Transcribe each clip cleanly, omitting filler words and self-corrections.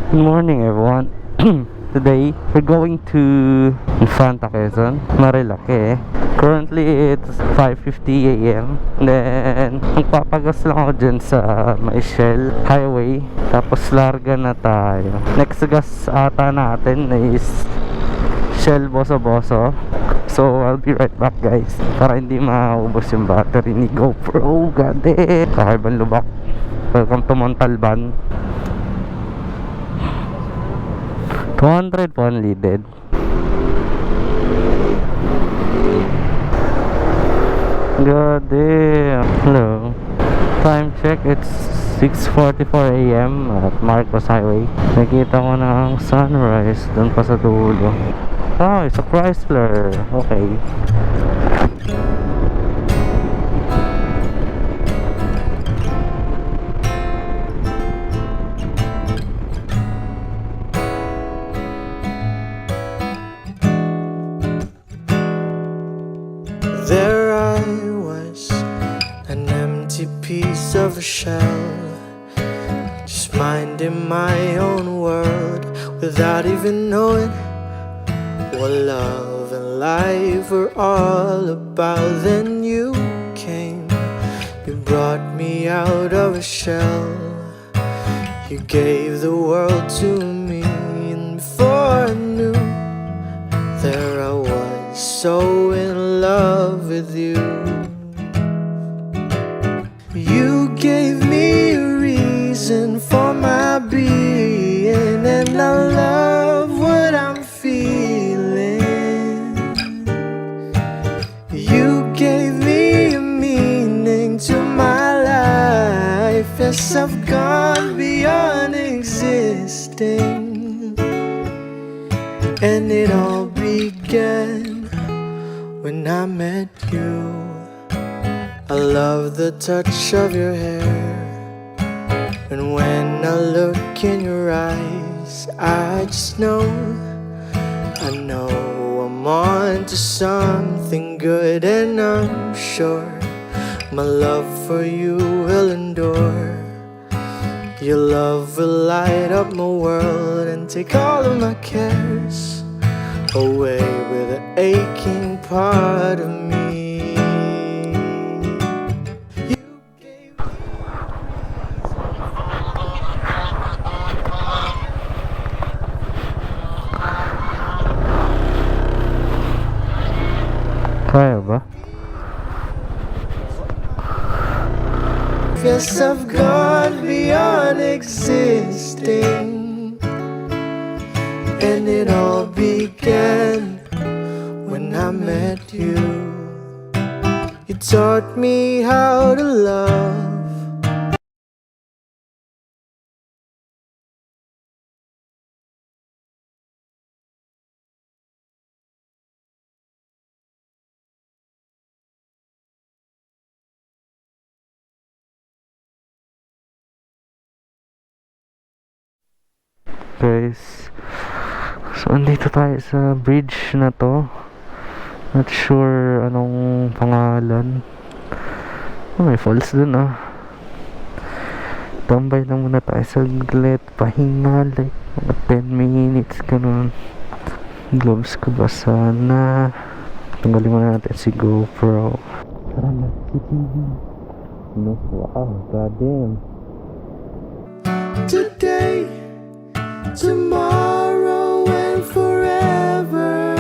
Good morning, everyone. Today, we're going to Infanta, Quezon, Marilake. Currently, it's 5:50 a.m. Then, magpapagas lang ako dyan sa Maishel Highway. Tapos, larga na tayo. Next gas ata natin is Shell Boso Boso. So, I'll be right back, guys. Para hindi maubos yung battery ni GoPro. Gade! Kakaibang lubak. Welcome to Montalban. 200 po unleaded. God damn. Hello. Time check, it's 6:44 a.m. at Marcos Highway. Nakita ko na ang sunrise doon pa sa dulo. Oh, it's a Chrysler. Okay. There I was, an empty piece of a shell, just minding my own world without even knowing what love and life were all about. Then you came, you brought me out of a shell, you gave the world to me, and before I knew, there I was, so in love with you. You gave me a reason for my being, and I love what I'm feeling. You gave me a meaning to my life. Yes, I've gone beyond existing, and it all began when I met you. I love the touch of your hair, and when I look in your eyes, I just know, I know I'm on to something good, and I'm sure my love for you will endure. Your love will light up my world and take all of my cares away with an aching part of me. Kaya ba? Yes, I've gone beyond existing, and it all began when I met you. You taught me how to love. Guys, so andito tayo sa bridge na to. Not sure anong pangalan. Oh, may falls dun ah. Tambay lang muna tayo saglit, pahinga like mga 10 minutes ganun. Gloves ko ba sana? Tanggalin muna natin si GoPro. Tara na. No, wow, goddamn. Today, tomorrow, and forever.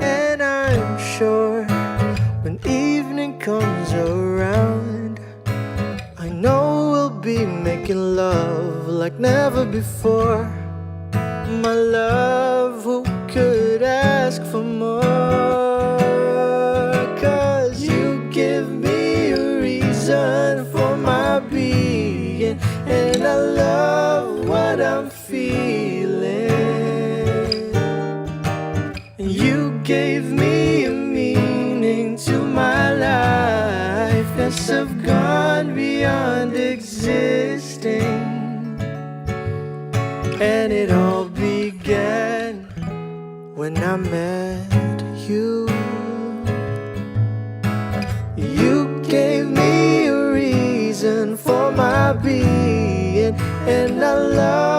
And I'm sure when evening comes around, I know we'll be making love like never before. My love, who could ask for more? 'Cause you give me a reason for my being, and I love what I'm feeling. You gave me a meaning to my life. Yes, I've gone beyond existing, and it all began when I met you. You gave me a reason for my being, and I love